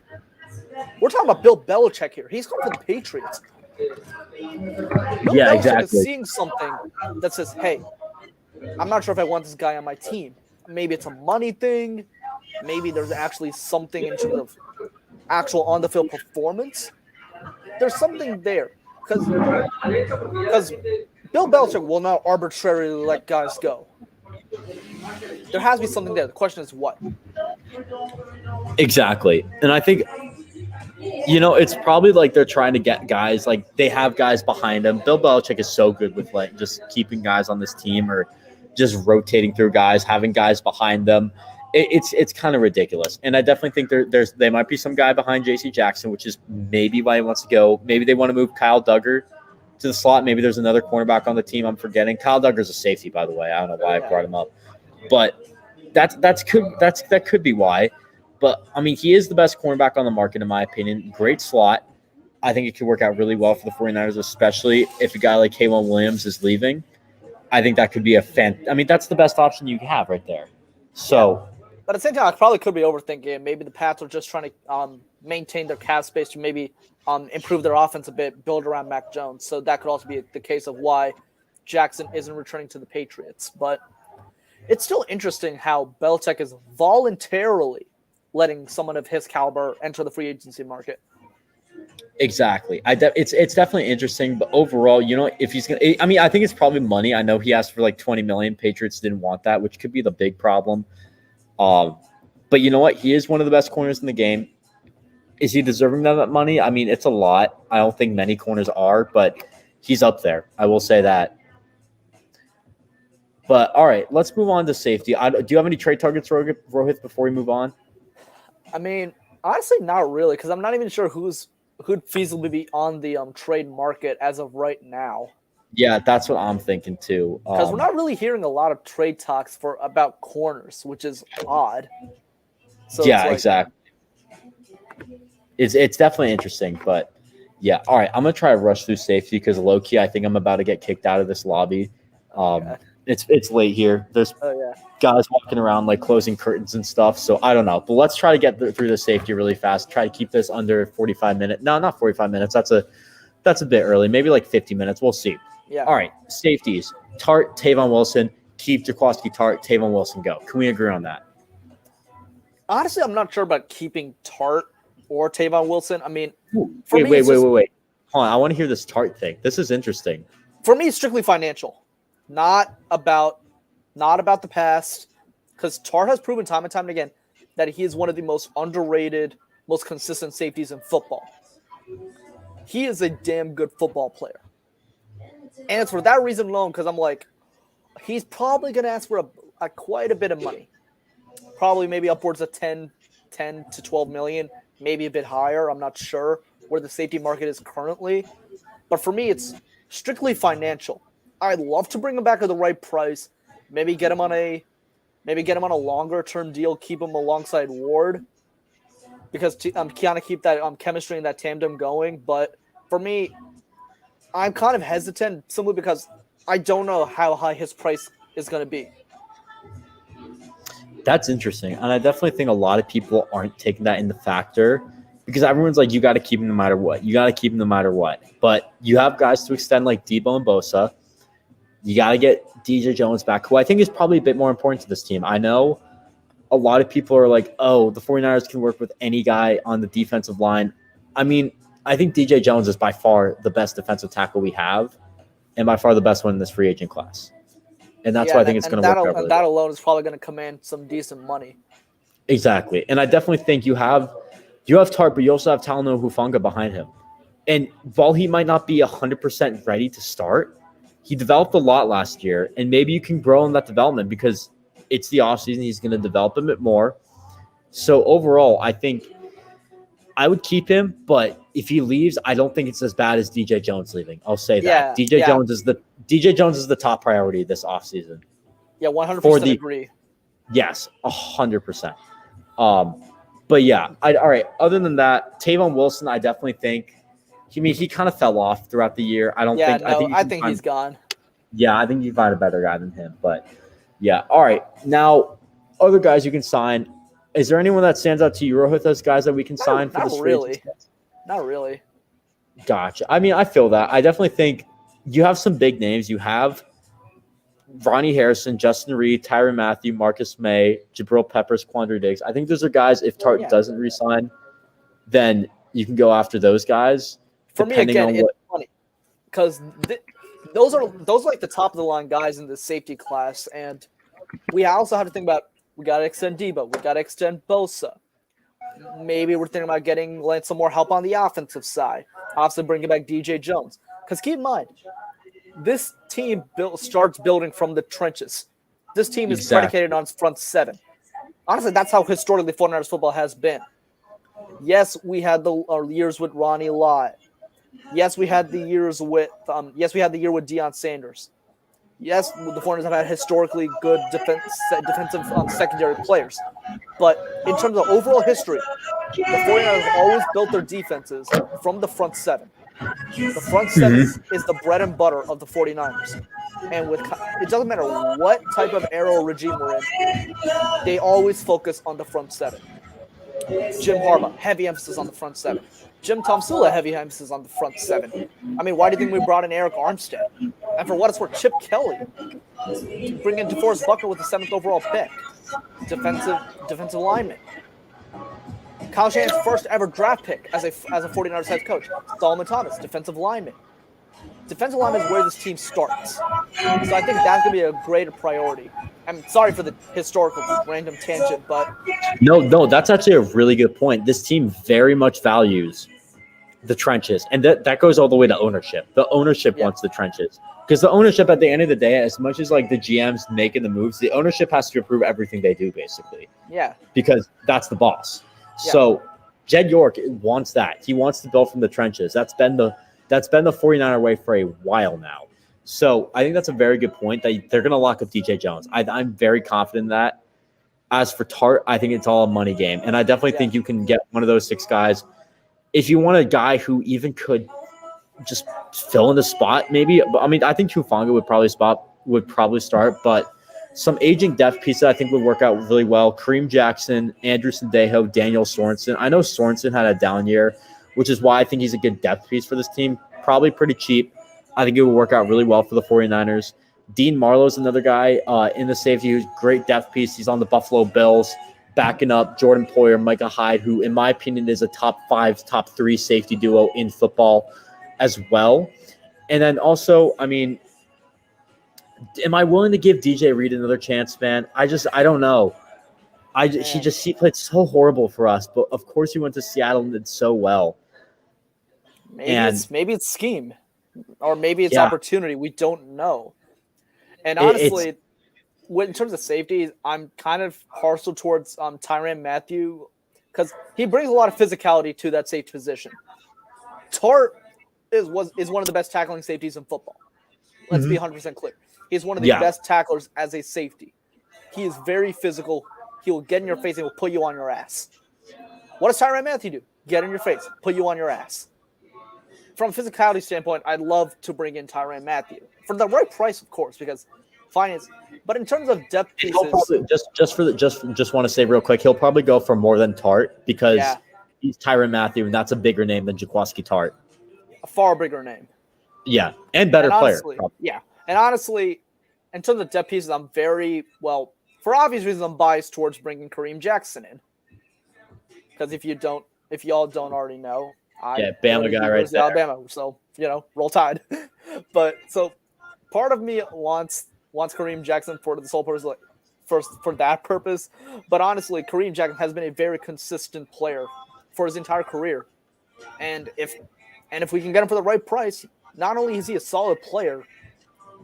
B: we're talking about Bill Belichick here. He's going for the Patriots. Bill Belichick
A: exactly.
B: is seeing something that says, hey, I'm not sure if I want this guy on my team. Maybe it's a money thing. Maybe there's actually something in terms of actual on-the-field performance. There's something there. Because Bill Belichick will not arbitrarily let guys go. There has to be something there. The question is what?
A: Exactly. And I think, it's probably like they're trying to get guys, like they have guys behind them. Bill Belichick is so good with just keeping guys on this team, or just rotating through guys, having guys behind them. It's kind of ridiculous. And I definitely think there might be some guy behind J.C. Jackson, which is maybe why he wants to go. Maybe they want to move Kyle Duggar to the slot. Maybe there's another cornerback on the team I'm forgetting. Kyle Duggar's a safety, by the way. I don't know why I brought him up. But that could be why. But, he is the best cornerback on the market, in my opinion. Great slot. I think it could work out really well for the 49ers, especially if a guy like K'Waun Williams is leaving. I think that could be that's the best option you have right there. So,
B: but at the same time, I probably could be overthinking it. Maybe the Pats are just trying to maintain their cap space to maybe improve their offense a bit, build around Mac Jones. So that could also be the case of why Jackson isn't returning to the Patriots. But it's still interesting how Belichick is voluntarily letting someone of his caliber enter the free agency market.
A: Exactly. It's definitely interesting, but overall, if he's going to, I think it's probably money. I know he asked for like $20 million. Patriots didn't want that, which could be the big problem. But you know what? He is one of the best corners in the game. Is he deserving that money? It's a lot. I don't think many corners are, but he's up there. I will say that. But all right, let's move on to safety. Do you have any trade targets, Rohit, before we move on?
B: Honestly, not really, because I'm not even sure who'd feasibly be on the trade market as of right now.
A: Yeah, that's what I'm thinking too.
B: Because we're not really hearing a lot of trade talks about corners, which is odd. So
A: yeah, exactly. It's definitely interesting, but yeah. All right, I'm gonna try to rush through safety because low key, I think I'm about to get kicked out of this lobby. Okay. It's late here. There's guys walking around like closing curtains and stuff. So I don't know, but let's try to get through the safety really fast. Try to keep this under 45 minutes. No, not 45 minutes. That's a bit early. Maybe like 50 minutes. We'll see.
B: Yeah.
A: All right. Safeties. Tart, Tavon Wilson. Keith, Jaquaski, Tart, Tavon Wilson, go. Can we agree on that?
B: Honestly, I'm not sure about keeping Tart or Tavon Wilson.
A: Wait. Hold on. I want to hear this Tart thing. This is interesting.
B: For me, it's strictly financial. Not about the past. because Tart has proven time and time again that he is one of the most underrated, most consistent safeties in football. He is a damn good football player. And it's for that reason alone, because I'm like, he's probably going to ask for quite a bit of money. Probably maybe upwards of 10 to 12 million, maybe a bit higher. I'm not sure where the safety market is currently. But for me, it's strictly financial. I'd love to bring him back at the right price. Maybe get him on a longer term deal, keep him alongside Ward, because kind of keep that chemistry and that tandem going. But for me, I'm kind of hesitant simply because I don't know how high his price is going to be.
A: That's interesting. And I definitely think a lot of people aren't taking that into factor because everyone's like, you got to keep him no matter what. You got to keep him no matter what. But you have guys to extend like Debo and Bosa. You got to get DJ Jones back, who I think is probably a bit more important to this team. I know a lot of people are like, oh, the 49ers can work with any guy on the defensive line. I mean, I think DJ Jones is by far the best defensive tackle we have and by far the best one in this free agent class. And that's why I think it's going to work out really
B: that
A: well.
B: alone is probably going to command some decent money.
A: Exactly. And I definitely think you have Tart, but you also have Talanoa Hufanga behind him. And while he might not be 100% ready to start, he developed a lot last year, and maybe you can grow in that development because it's the offseason. He's going to develop a bit more. So overall, I think I would keep him, but if he leaves, I don't think it's as bad as DJ Jones leaving. I'll say that. DJ Jones is the top priority this offseason.
B: Yeah, 100% agree.
A: Yes, 100%. But yeah, all right. Other than that, Tavon Wilson, I definitely think. He kind of fell off throughout the year. I think
B: he's gone.
A: Yeah, I think you find a better guy than him. But yeah, all right. Now, other guys you can sign. Is there anyone that stands out to you, Rohit, as guys that we can sign for this?
B: Not really.
A: Gotcha. I mean, I feel that. I definitely think you have some big names. You have Ronnie Harrison, Justin Reed, Tyrann Mathieu, Marcus May, Jabril Peppers, Quandre Diggs. I think those are guys, if Tart doesn't re-sign, then you can go after those guys.
B: For me, again, it's funny because those are like the top of the line guys in the safety class, and we also have to think about we got to extend Debo, we got to extend Bosa. Maybe we're thinking about getting some more help on the offensive side. Obviously, bringing back DJ Jones. Because keep in mind, this team starts building from the trenches. This team is predicated on its front seven. Honestly, that's how historically 49ers football has been. Yes, we had the years with Ronnie Lott. Yes, we had the years with Deion Sanders. Yes, the 49ers have had historically good defensive secondary players. But in terms of overall history, the 49ers have always built their defenses from the front seven. The front seven is the bread and butter of the 49ers. And it doesn't matter what type of era or regime we're in, they always focus on the front seven. Jim Harbaugh, heavy emphasis on the front seven. Jim Tomsula, heavy emphasis on the front seven. I mean, why do you think we brought in Eric Armstead? And for what it's worth, Chip Kelly. Bring in DeForest Buckner with the 7th overall pick. Defensive lineman. Kyle Shanahan's first ever draft pick as a 49ers head coach. Solomon Thomas, defensive lineman. Defensive lineman is where this team starts. So I think that's going to be a greater priority. I'm sorry for the historical random tangent, but...
A: No, that's actually a really good point. This team very much values the trenches, and that goes all the way to ownership. The ownership wants the trenches. Because the ownership, at the end of the day, as much as like the GMs making the moves, the ownership has to approve everything they do, basically.
B: Yeah.
A: Because that's the boss.
B: Yeah.
A: So Jed York wants that. He wants to build from the trenches. That's been the 49er way for a while now. So I think that's a very good point that they're going to lock up DJ Jones. I'm very confident in that. As for Tart, I think it's all a money game. And I definitely think you can get one of those 6 guys. If you want a guy who even could just fill in the spot, maybe. I mean, I think Hufanga would probably start, but some aging depth pieces I think would work out really well. Kareem Jackson, Andrew Sendejo, Daniel Sorensen. I know Sorensen had a down year, which is why I think he's a good depth piece for this team. Probably pretty cheap. I think it will work out really well for the 49ers. Dean Marlowe is another guy in the safety who's great depth piece. He's on the Buffalo Bills, backing up Jordan Poyer, Micah Hyde, who in my opinion is a top 5, top 3 safety duo in football as well. And then also, I mean, Am I willing to give DJ Reed another chance, man? I don't know. He played so horrible for us, but of course he went to Seattle and did so well.
B: Maybe it's scheme, or maybe it's opportunity. We don't know. And honestly, in terms of safety, I'm kind of partial towards Tyrann Mathieu because he brings a lot of physicality to that safety position. Tart is one of the best tackling safeties in football. Let's be 100% clear. He's one of the best tacklers as a safety. He is very physical. He will get in your face and will put you on your ass. What does Tyrann Mathieu do? Get in your face, put you on your ass. From a physicality standpoint, I'd love to bring in Tyrann Mathieu for the right price, of course, because finance. But in terms of depth pieces,
A: he'll probably, just want to say real quick, he'll probably go for more than Tart because he's Tyrann Mathieu, and that's a bigger name than Jaquiski Tart.
B: A far bigger name.
A: Yeah, and better player.
B: Yeah, and honestly, in terms of depth pieces, I'm very for obvious reasons, I'm biased towards bringing Kareem Jackson in. Because if y'all don't already know,
A: Bama guy right there.
B: Alabama, so roll Tide. But so part of me wants Kareem Jackson for the sole purpose, for that purpose. But honestly, Kareem Jackson has been a very consistent player for his entire career, and if we can get him for the right price, not only is he a solid player,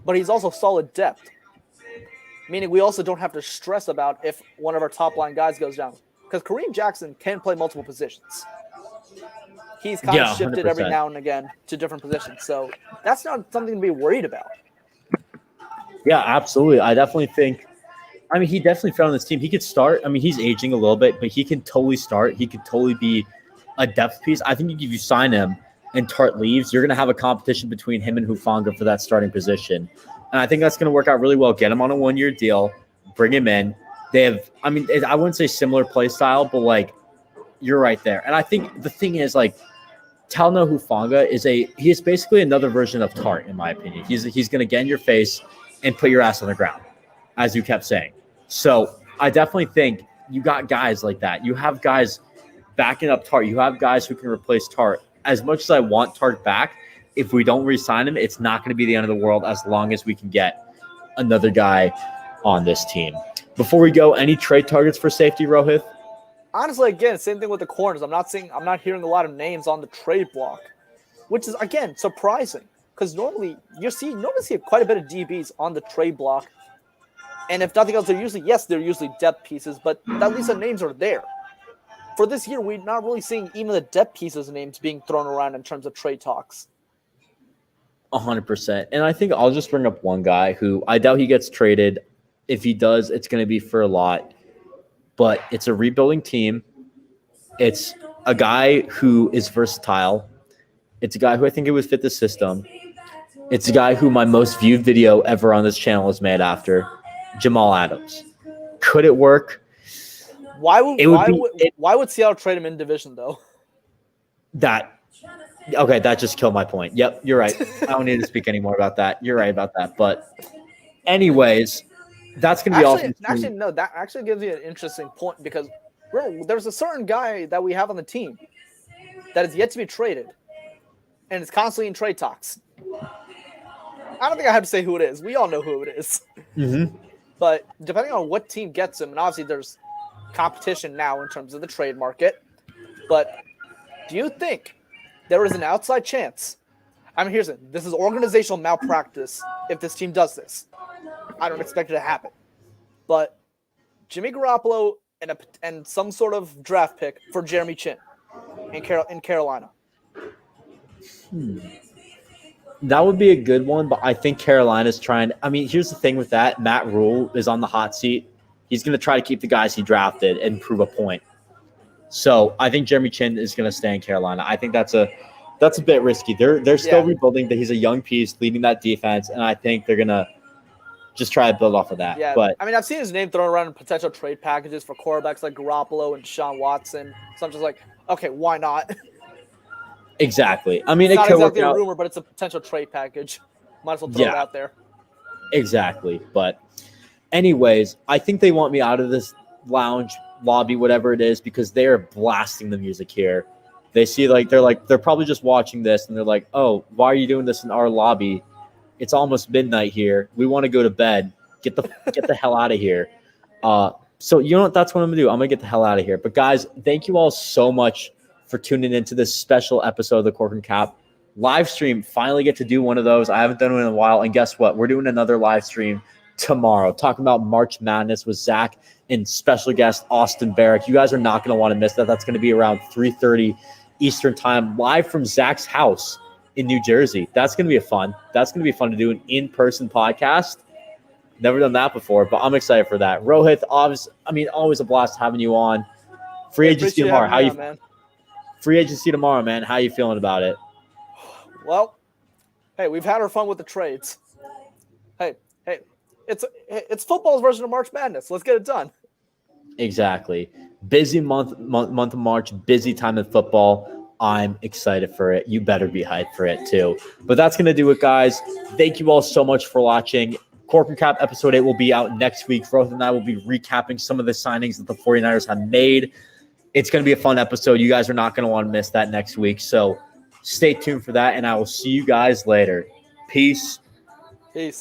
B: but he's also solid depth. Meaning we also don't have to stress about if one of our top line guys goes down. Because Kareem Jackson can play multiple positions. He's kind of shifted
A: 100%.
B: every now and again to different positions. So that's not something to be worried about.
A: Yeah, absolutely. I definitely think – he definitely found this team. He could start. He's aging a little bit, but he can totally start. He could totally be a depth piece. I think if you sign him and Tart leaves, you're going to have a competition between him and Hufanga for that starting position. And I think that's going to work out really well. Get him on a 1-year deal, bring him in. They have, I wouldn't say similar play style, but you're right there. And I think the thing is Talno Hufanga he is basically another version of Tart, in my opinion. He's going to get in your face and put your ass on the ground, as you kept saying. So I definitely think you got guys like that. You have guys backing up Tart. You have guys who can replace Tart. As much as I want Tart back, if we don't re-sign him, it's not going to be the end of the world as long as we can get another guy on this team. Before we go, any trade targets for safety, Rohit?
B: Honestly, again, same thing with the corners. I'm not hearing a lot of names on the trade block, which is again surprising because normally you see quite a bit of DBs on the trade block, and if nothing else, they're usually depth pieces, but at least the names are there. For this year, we're not really seeing even the depth pieces names being thrown around in terms of trade talks.
A: 100%. And I think I'll just bring up one guy who I doubt he gets traded. If he does, it's going to be for a lot. But it's a rebuilding team. It's a guy who is versatile. It's a guy who I think it would fit the system. It's a guy who my most viewed video ever on this channel is made after, Jamal Adams. Could it work?
B: Why would Seattle trade him in division, though?
A: That just killed my point. Yep, you're right. I don't need to speak anymore about that. You're right about that. But anyways, that's going to be all.
B: Actually, no, that actually gives you an interesting point because there's a certain guy that we have on the team that is yet to be traded, and it's constantly in trade talks. I don't think I have to say who it is. We all know who it is.
A: Mm-hmm.
B: But depending on what team gets him, and obviously there's competition now in terms of the trade market, but do you think there is an outside chance? Here's it. This is organizational malpractice if this team does this. I don't expect it to happen. But Jimmy Garoppolo and some sort of draft pick for Jeremy Chin in Carolina.
A: That would be a good one, but I think Carolina's trying. Here's the thing with that. Matt Rule is on the hot seat. He's going to try to keep the guys he drafted and prove a point. So I think Jeremy Chin is going to stay in Carolina. I think that's a bit risky. They're still rebuilding. That he's a young piece leading that defense, and I think they're going to just try to build off of that. Yeah, but
B: I've seen his name thrown around in potential trade packages for quarterbacks like Garoppolo and Deshaun Watson. So I'm just like, okay, why not?
A: Exactly.
B: It's not exactly a rumor, but it's a potential trade package. Might as well throw it out there.
A: Exactly. But anyways, I think they want me out of this lounge, lobby, whatever it is, because they are blasting the music here. They see they're probably just watching this and they're like, oh, why are you doing this in our lobby? It's almost midnight here. We want to go to bed. Get the hell out of here. So you know what? That's what I'm going to do. I'm going to get the hell out of here. But, guys, thank you all so much for tuning into this special episode of the Corcoran Cap live stream. Finally get to do one of those. I haven't done one in a while. And guess what? We're doing another live stream tomorrow, talking about March Madness with Zach and special guest Austin Barrick. You guys are not going to want to miss that. That's going to be around 3:30 Eastern time, live from Zach's house in New Jersey. That's going to be fun. That's going to be fun to do an in-person podcast. Never done that before, but I'm excited for that. Rohit, always a blast having you on. Free agency tomorrow. Free agency tomorrow, man. How you feeling about it?
B: Well, hey, we've had our fun with the trades. Hey, it's football's version of March Madness. Let's get it done.
A: Exactly. Busy month of March, busy time in football. I'm excited for it. You better be hyped for it too. But that's going to do it, guys. Thank you all so much for watching. Corcoran Cap episode 8 will be out next week. Roth and I will be recapping some of the signings that the 49ers have made. It's going to be a fun episode. You guys are not going to want to miss that next week. So stay tuned for that, and I will see you guys later. Peace.
B: Peace.